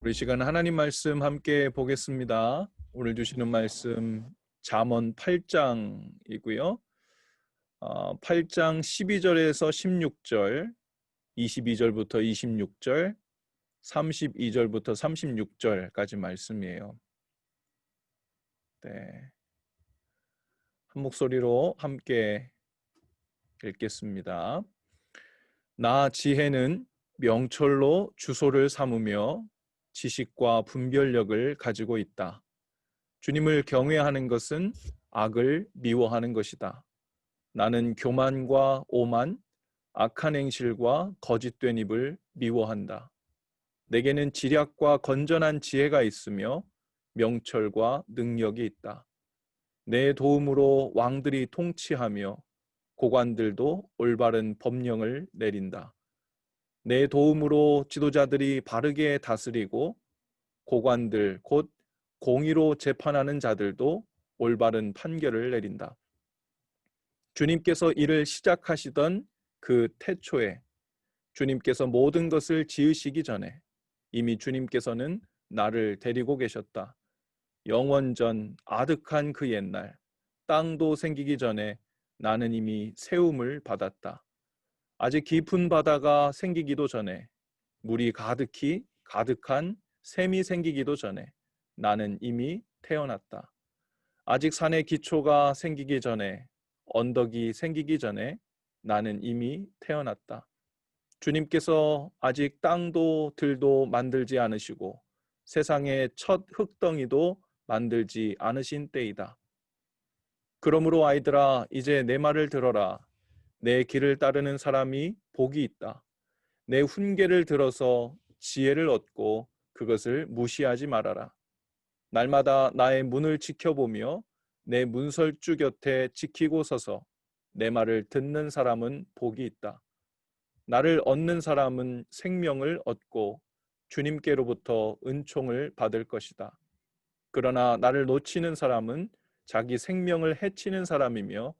우리 시간 하나님 말씀 함께 보겠습니다. 오늘 주시는 말씀 잠언 8장이고요. 8장 12절에서 16절, 22절부터 26절, 32절부터 36절까지 말씀이에요. 네. 한 목소리로 함께 읽겠습니다. 나 지혜는 명철로 주소를 삼으며 지식과 분별력을 가지고 있다. 주님을 경외하는 것은 악을 미워하는 것이다. 나는 교만과 오만, 악한 행실과 거짓된 입을 미워한다. 내게는 지략과 건전한 지혜가 있으며 명철과 능력이 있다. 내 도움으로 왕들이 통치하며 고관들도 올바른 법령을 내린다. 내 도움으로 지도자들이 바르게 다스리고 고관들 곧 공의로 재판하는 자들도 올바른 판결을 내린다. 주님께서 일을 시작하시던 그 태초에 주님께서 모든 것을 지으시기 전에 이미 주님께서는 나를 데리고 계셨다. 영원전 아득한 그 옛날 땅도 생기기 전에 나는 이미 세움을 받았다. 아직 깊은 바다가 생기기도 전에 물이 가득히 가득한 샘이 생기기도 전에 나는 이미 태어났다. 아직 산의 기초가 생기기 전에 언덕이 생기기 전에 나는 이미 태어났다. 주님께서 아직 땅도 들도 만들지 않으시고 세상의 첫 흙덩이도 만들지 않으신 때이다. 그러므로 아이들아 이제 내 말을 들어라. 내 길을 따르는 사람이 복이 있다. 내 훈계를 들어서 지혜를 얻고 그것을 무시하지 말아라. 날마다 나의 문을 지켜보며 내 문설주 곁에 지키고 서서 내 말을 듣는 사람은 복이 있다. 나를 얻는 사람은 생명을 얻고 주님께로부터 은총을 받을 것이다. 그러나 나를 놓치는 사람은 자기 생명을 해치는 사람이며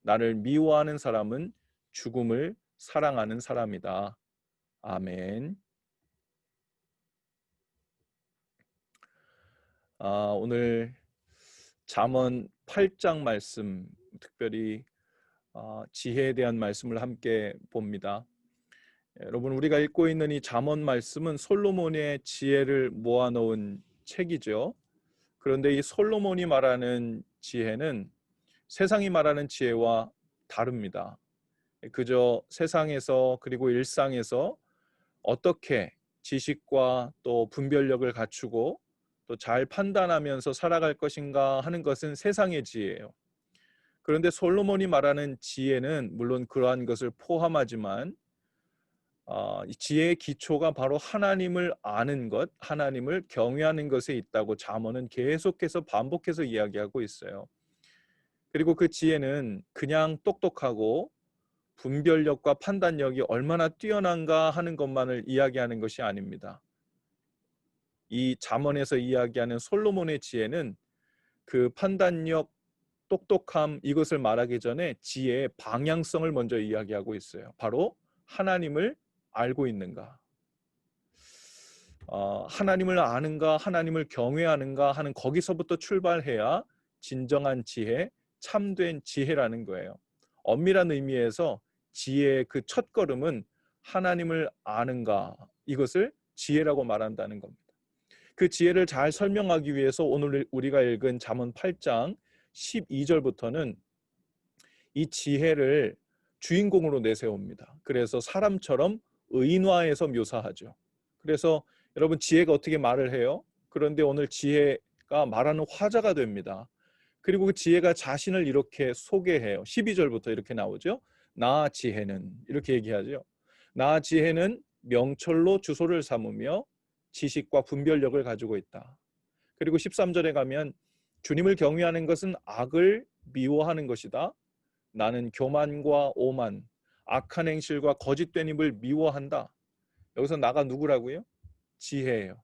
나를 미워하는 사람은 죽음을 사랑하는 사람이다. 아멘. 오늘 잠언 8장 말씀, 특별히 지혜에 대한 말씀을 함께 봅니다. 여러분, 우리가 읽고 있는 이 잠언 말씀은 솔로몬의 지혜를 모아놓은 책이죠. 그런데 이 솔로몬이 말하는 지혜는 세상이 말하는 지혜와 다릅니다. 그저 세상에서 그리고 일상에서 어떻게 지식과 또 분별력을 갖추고 또 잘 판단하면서 살아갈 것인가 하는 것은 세상의 지혜예요. 그런데 솔로몬이 말하는 지혜는 물론 그러한 것을 포함하지만 이 지혜의 기초가 바로 하나님을 아는 것, 하나님을 경외하는 것에 있다고 잠언은 계속해서 반복해서 이야기하고 있어요. 그리고 그 지혜는 그냥 똑똑하고 분별력과 판단력이 얼마나 뛰어난가 하는 것만을 이야기하는 것이 아닙니다. 이 잠언에서 이야기하는 솔로몬의 지혜는 그 판단력, 똑똑함 이것을 말하기 전에 지혜의 방향성을 먼저 이야기하고 있어요. 바로 하나님을 알고 있는가, 하나님을 아는가, 하나님을 경외하는가 하는 거기서부터 출발해야 진정한 지혜, 참된 지혜라는 거예요. 엄밀한 의미에서 지혜의 그 첫걸음은 하나님을 아는가, 이것을 지혜라고 말한다는 겁니다. 그 지혜를 잘 설명하기 위해서 오늘 우리가 읽은 잠언 8장 12절부터는 이 지혜를 주인공으로 내세웁니다. 그래서 사람처럼 의인화해서 묘사하죠. 그래서 여러분, 지혜가 어떻게 말을 해요? 그런데 오늘 지혜가 말하는 화자가 됩니다. 그리고 그 지혜가 자신을 이렇게 소개해요. 12절부터 이렇게 나오죠. 나 지혜는, 이렇게 얘기하죠. 나 지혜는 명철로 주소를 삼으며 지식과 분별력을 가지고 있다. 그리고 13절에 가면 주님을 경외하는 것은 악을 미워하는 것이다. 나는 교만과 오만, 악한 행실과 거짓된 입을 미워한다. 여기서 나가 누구라고요? 지혜예요.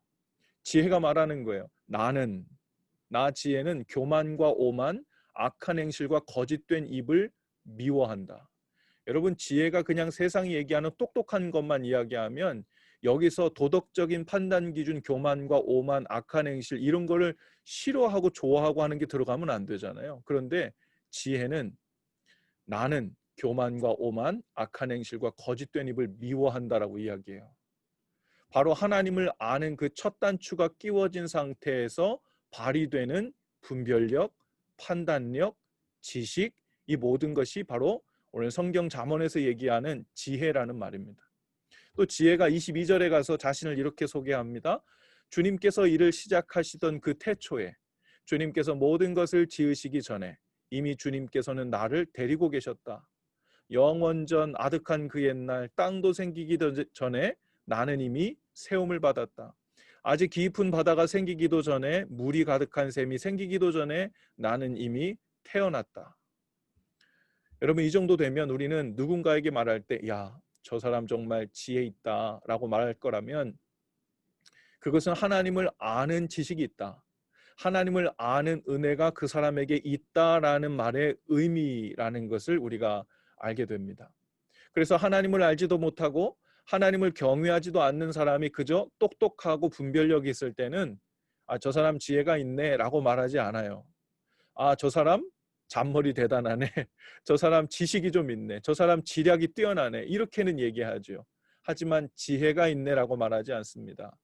지혜가 말하는 거예요. 나 지혜는 교만과 오만, 악한 행실과 거짓된 입을 미워한다. 여러분, 지혜가 그냥 세상이 얘기하는 똑똑한 것만 이야기하면 여기서 도덕적인 판단 기준, 교만과 오만, 악한 행실 이런 거를 싫어하고 좋아하고 하는 게 들어가면 안 되잖아요. 그런데 지혜는 나는 교만과 오만, 악한 행실과 거짓된 입을 미워한다라고 이야기해요. 바로 하나님을 아는 그 첫 단추가 끼워진 상태에서 발휘되는 분별력, 판단력, 지식, 이 모든 것이 바로 오늘 성경 잠언에서 얘기하는 지혜라는 말입니다. 또 지혜가 22절에 가서 자신을 이렇게 소개합니다. 주님께서 일을 시작하시던 그 태초에, 주님께서 모든 것을 지으시기 전에 이미 주님께서는 나를 데리고 계셨다. 영원전 아득한 그 옛날, 땅도 생기기 전에 나는 이미 세움을 받았다. 아직 깊은 바다가 생기기도 전에, 물이 가득한 샘이 생기기도 전에 나는 이미 태어났다. 여러분, 이 정도 되면 우리는 누군가에게 말할 때 야, 저 사람 정말 지혜 있다라고 말할 거라면 그것은 하나님을 아는 지식이 있다, 하나님을 아는 은혜가 그 사람에게 있다라는 말의 의미라는 것을 우리가 알게 됩니다. 그래서 하나님을 알지도 못하고 하나님을 경외하지도 않는 사람이 그저 똑똑하고 분별력이 있을 때는 저 사람 지혜가 있네 라고 말하지 않아요. 저 사람 잔머리 대단하네. 저 사람 지식이 좀 있네. 저 사람 지략이 뛰어나네. 이렇게는 얘기하죠. 하지만 지혜가 있네라고 말하지 않습니다.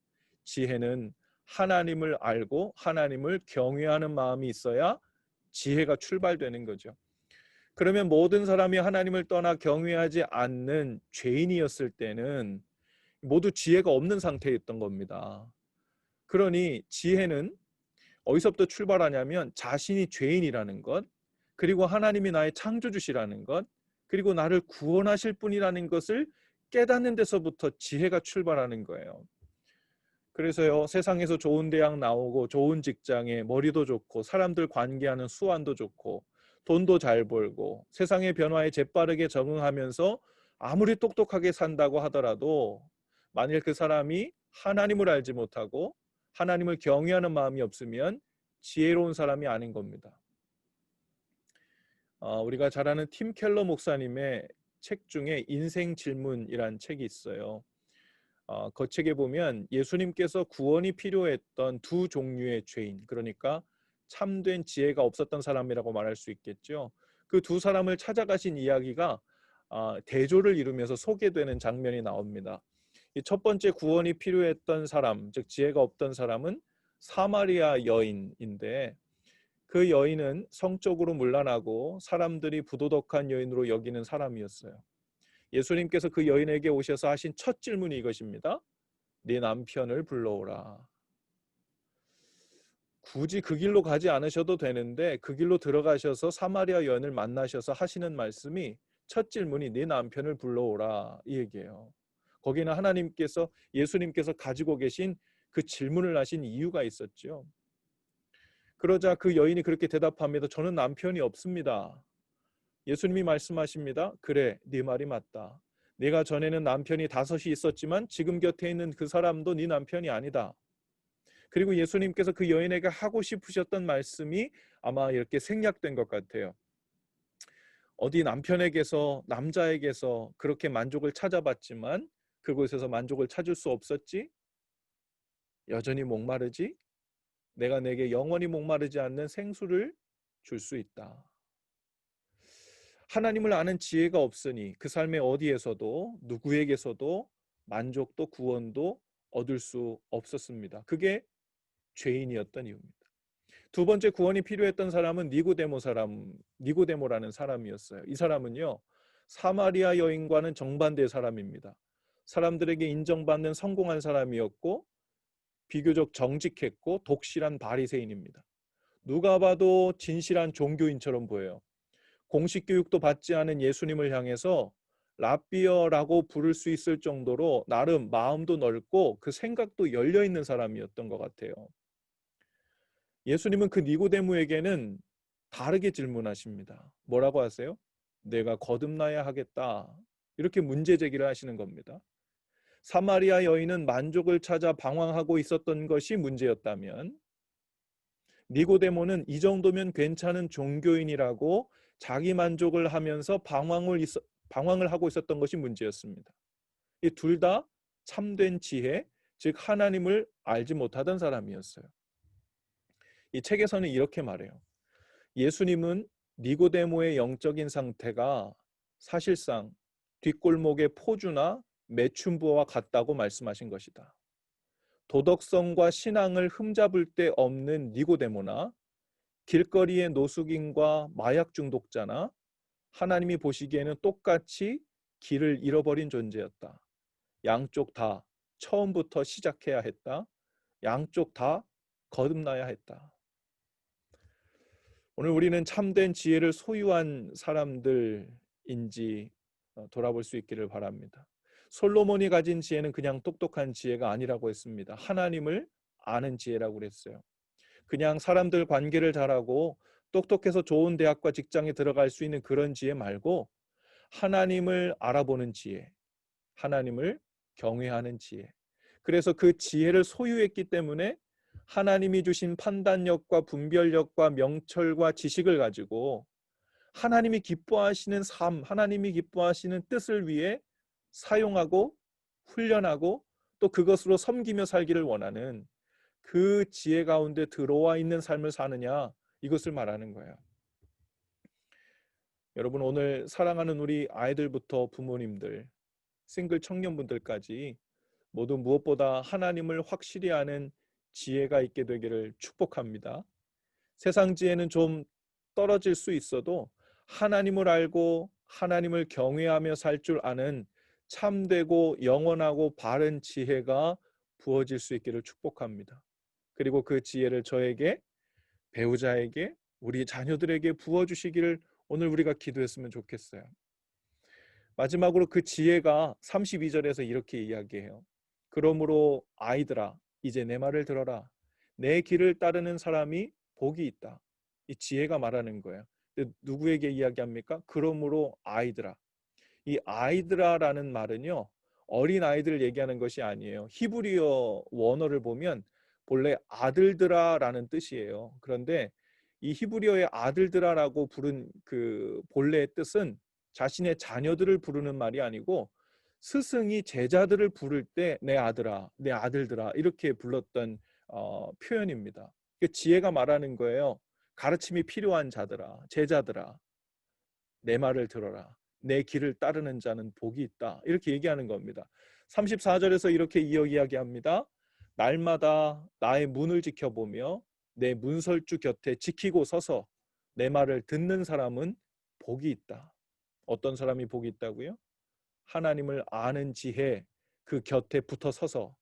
지혜는 하나님을 알고 하나님을 경외하는 마음이 있어야 지혜가 출발되는 거죠. 그러면 모든 사람이 하나님을 떠나 경외하지 않는 죄인이었을 때는 모두 지혜가 없는 상태였던 겁니다. 그러니 지혜는 어디서부터 출발하냐면 자신이 죄인이라는 것, 그리고 하나님이 나의 창조주시라는 것, 그리고 나를 구원하실 분이라는 것을 깨닫는 데서부터 지혜가 출발하는 거예요. 그래서요, 세상에서 좋은 대학 나오고 좋은 직장에 머리도 좋고 사람들 관계하는 수완도 좋고 돈도 잘 벌고 세상의 변화에 재빠르게 적응하면서 아무리 똑똑하게 산다고 하더라도 만일 그 사람이 하나님을 알지 못하고 하나님을 경외하는 마음이 없으면 지혜로운 사람이 아닌 겁니다. 우리가 잘 아는 팀 켈러 목사님의 책 중에 인생 질문이란 책이 있어요. 그 책에 보면 예수님께서 구원이 필요했던 두 종류의 죄인, 그러니까 참된 지혜가 없었던 사람이라고 말할 수 있겠죠. 그 두 사람을 찾아가신 이야기가 대조를 이루면서 소개되는 장면이 나옵니다. 이 첫 번째 구원이 필요했던 사람, 즉 지혜가 없던 사람은 사마리아 여인인데 그 여인은 성적으로 문란하고 사람들이 부도덕한 여인으로 여기는 사람이었어요. 예수님께서 그 여인에게 오셔서 하신 첫 질문이 이것입니다. 네 남편을 불러오라. 굳이 그 길로 가지 않으셔도 되는데 그 길로 들어가셔서 사마리아 여인을 만나셔서 하시는 말씀이 첫 질문이 네 남편을 불러오라 이 얘기예요. 거기는 예수님께서 가지고 계신 그 질문을 하신 이유가 있었죠. 그러자 그 여인이 그렇게 대답합니다. 저는 남편이 없습니다. 예수님이 말씀하십니다. 그래, 네 말이 맞다. 네가 전에는 남편이 5이 있었지만 지금 곁에 있는 그 사람도 네 남편이 아니다. 그리고 예수님께서 그 여인에게 하고 싶으셨던 말씀이 아마 이렇게 생략된 것 같아요. 어디 남자에게서 그렇게 만족을 찾아봤지만 그곳에서 만족을 찾을 수 없었지? 여전히 목마르지? 내가 내게 영원히 목마르지 않는 생수를 줄 수 있다. 하나님을 아는 지혜가 없으니 그 삶의 어디에서도 누구에게서도 만족도 구원도 얻을 수 없었습니다. 그게 죄인이었던 이유입니다. 두 번째 구원이 필요했던 사람은 니고데모라는 사람이었어요. 이 사람은요, 사마리아 여인과는 정반대의 사람입니다. 사람들에게 인정받는 성공한 사람이었고 비교적 정직했고 독실한 바리새인입니다. 누가 봐도 진실한 종교인처럼 보여요. 공식 교육도 받지 않은 예수님을 향해서 랍비어라고 부를 수 있을 정도로 나름 마음도 넓고 그 생각도 열려 있는 사람이었던 것 같아요. 예수님은 그 니고데모에게는 다르게 질문하십니다. 뭐라고 하세요? 내가 거듭나야 하겠다. 이렇게 문제 제기를 하시는 겁니다. 사마리아 여인은 만족을 찾아 방황하고 있었던 것이 문제였다면 니고데모는 이 정도면 괜찮은 종교인이라고 자기 만족을 하면서 방황을 하고 있었던 것이 문제였습니다. 이 둘 다 참된 지혜, 즉 하나님을 알지 못하던 사람이었어요. 이 책에서는 이렇게 말해요. 예수님은 니고데모의 영적인 상태가 사실상 뒷골목의 포주나 매춘부와 같다고 말씀하신 것이다. 도덕성과 신앙을 흠잡을 데 없는 니고데모나 길거리의 노숙인과 마약 중독자나 하나님이 보시기에는 똑같이 길을 잃어버린 존재였다. 양쪽 다 처음부터 시작해야 했다. 양쪽 다 거듭나야 했다. 오늘 우리는 참된 지혜를 소유한 사람들인지 돌아볼 수 있기를 바랍니다. 솔로몬이 가진 지혜는 그냥 똑똑한 지혜가 아니라고 했습니다. 하나님을 아는 지혜라고 그랬어요. 그냥 사람들 관계를 잘하고 똑똑해서 좋은 대학과 직장에 들어갈 수 있는 그런 지혜 말고 하나님을 알아보는 지혜, 하나님을 경외하는 지혜. 그래서 그 지혜를 소유했기 때문에 하나님이 주신 판단력과 분별력과 명철과 지식을 가지고 하나님이 기뻐하시는 삶, 하나님이 기뻐하시는 뜻을 위해 사용하고 훈련하고 또 그것으로 섬기며 살기를 원하는 그 지혜 가운데 들어와 있는 삶을 사느냐, 이것을 말하는 거예요. 여러분, 오늘 사랑하는 우리 아이들부터 부모님들, 싱글 청년분들까지 모두 무엇보다 하나님을 확실히 아는 지혜가 있게 되기를 축복합니다. 세상 지혜는 좀 떨어질 수 있어도 하나님을 알고 하나님을 경외하며 살 줄 아는 참되고 영원하고 바른 지혜가 부어질 수 있기를 축복합니다. 그리고 그 지혜를 저에게, 배우자에게, 우리 자녀들에게 부어주시기를 오늘 우리가 기도했으면 좋겠어요. 마지막으로 그 지혜가 32절에서 이렇게 이야기해요. 그러므로 아이들아, 이제 내 말을 들어라. 내 길을 따르는 사람이 복이 있다. 이 지혜가 말하는 거예요. 누구에게 이야기합니까? 그러므로 아이들아. 이 아이들아라는 말은요, 어린 아이들을 얘기하는 것이 아니에요. 히브리어 원어를 보면 본래 아들들아라는 뜻이에요. 그런데 이 히브리어의 아들들아라고 부른 그 본래의 뜻은 자신의 자녀들을 부르는 말이 아니고 스승이 제자들을 부를 때 내 아들아, 내 아들들아 이렇게 불렀던 표현입니다. 지혜가 말하는 거예요. 가르침이 필요한 자들아, 제자들아, 내 말을 들어라. 내 길을 따르는 자는 복이 있다. 이렇게 얘기하는 겁니다. 34절에서 이렇게 이야기합니다. 날마다 나의 문을 지켜보며 내 문설주 곁에 지키고 서서 내 말을 듣는 사람은 복이 있다. 어떤 사람이 복이 있다고요? 하나님을 아는 지혜, 그 곁에 붙어 서서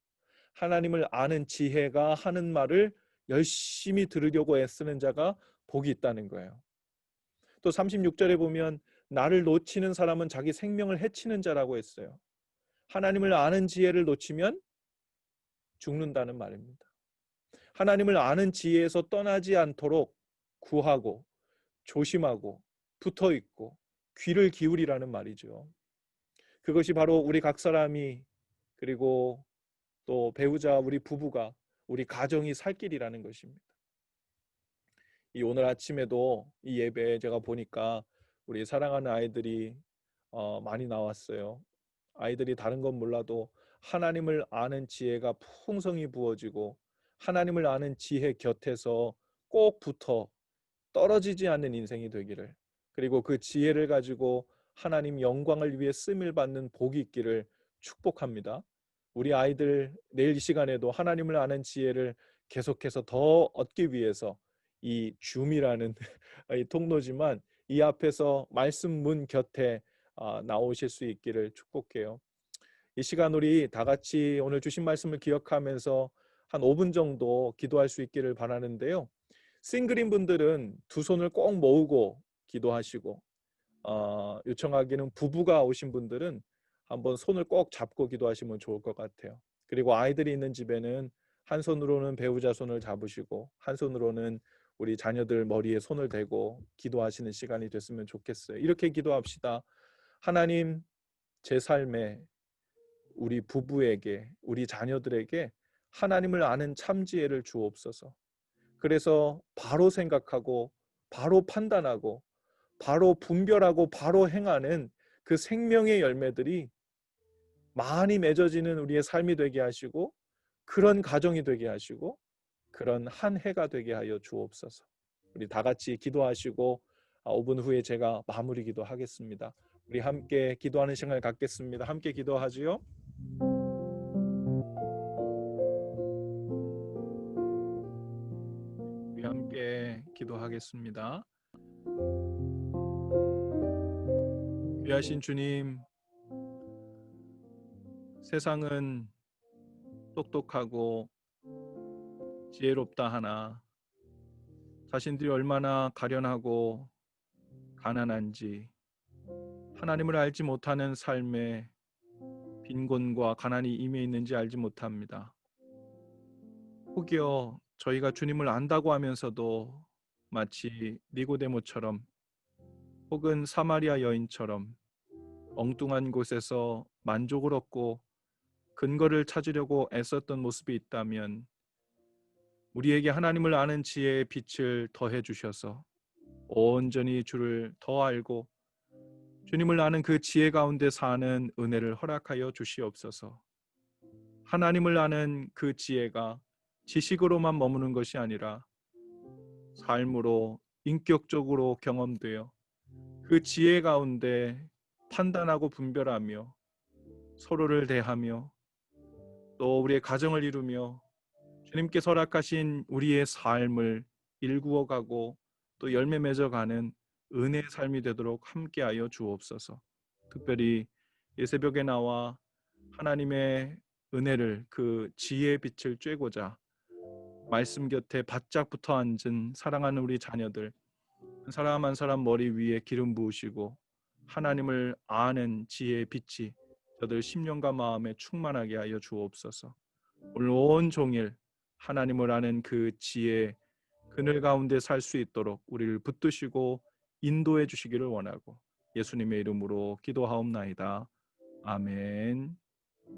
하나님을 아는 지혜가 하는 말을 열심히 들으려고 애쓰는 자가 복이 있다는 거예요. 또 36절에 보면 나를 놓치는 사람은 자기 생명을 해치는 자라고 했어요. 하나님을 아는 지혜를 놓치면 죽는다는 말입니다. 하나님을 아는 지혜에서 떠나지 않도록 구하고 조심하고 붙어 있고 귀를 기울이라는 말이죠. 그것이 바로 우리 각 사람이, 그리고 또 배우자, 우리 부부가, 우리 가정이 살 길이라는 것입니다. 이 오늘 아침에도 이 예배에 제가 보니까 우리 사랑하는 아이들이 많이 나왔어요. 아이들이 다른 건 몰라도 하나님을 아는 지혜가 풍성히 부어지고 하나님을 아는 지혜 곁에서 꼭 붙어 떨어지지 않는 인생이 되기를, 그리고 그 지혜를 가지고 하나님 영광을 위해 쓰임을 받는 복이 있기를 축복합니다. 우리 아이들 내일 이 시간에도 하나님을 아는 지혜를 계속해서 더 얻기 위해서 이 줌이라는 이 통로지만 이 앞에서 말씀 문 곁에 나오실 수 있기를 축복해요. 이 시간 우리 다 같이 오늘 주신 말씀을 기억하면서 한 5분 정도 기도할 수 있기를 바라는데요. 싱글인 분들은 두 손을 꼭 모으고 기도하시고, 요청하기는 부부가 오신 분들은 한번 손을 꼭 잡고 기도하시면 좋을 것 같아요. 그리고 아이들이 있는 집에는 한 손으로는 배우자 손을 잡으시고 한 손으로는 우리 자녀들 머리에 손을 대고 기도하시는 시간이 됐으면 좋겠어요. 이렇게 기도합시다. 하나님, 제 삶에 우리 부부에게, 우리 자녀들에게 하나님을 아는 참지혜를 주옵소서. 그래서 바로 생각하고 바로 판단하고 바로 분별하고 바로 행하는 그 생명의 열매들이 많이 맺어지는 우리의 삶이 되게 하시고 그런 가정이 되게 하시고 그런 한 해가 되게 하여 주옵소서. 우리 다 같이 기도하시고 5분 후에 제가 마무리 기도하겠습니다. 우리 함께 기도하는 시간을 갖겠습니다. 함께 기도하지요. 우리 함께 기도하겠습니다. 귀하신 주님, 세상은 똑똑하고 지혜롭다 하나 자신들이 얼마나 가련하고 가난한지 하나님을 알지 못하는 삶에 빈곤과 가난이 임해 있는지 알지 못합니다. 혹여 저희가 주님을 안다고 하면서도 마치 니고데모처럼 혹은 사마리아 여인처럼 엉뚱한 곳에서 만족을 얻고 근거를 찾으려고 애썼던 모습이 있다면 우리에게 하나님을 아는 지혜의 빛을 더해 주셔서 온전히 주를 더 알고 주님을 아는 그 지혜 가운데 사는 은혜를 허락하여 주시옵소서. 하나님을 아는 그 지혜가 지식으로만 머무는 것이 아니라 삶으로 인격적으로 경험되어 그 지혜 가운데 판단하고 분별하며 서로를 대하며 또 우리의 가정을 이루며 주님께서 허락하신 우리의 삶을 일구어가고 또 열매 맺어가는 은혜의 삶이 되도록 함께하여 주옵소서. 특별히 이 새벽에 나와 하나님의 은혜를 그 지혜의 빛을 쬐고자 말씀 곁에 바짝 붙어 앉은 사랑하는 우리 자녀들 한 사람 한 사람 머리 위에 기름 부으시고 하나님을 아는 지혜의 빛이 저들 심령과 마음에 충만하게 하여 주옵소서. 오늘 온 종일 하나님을 아는 그 지혜 그늘 가운데 살 수 있도록 우리를 붙드시고 인도해 주시기를 원하고 예수님의 이름으로 기도하옵나이다. 아멘.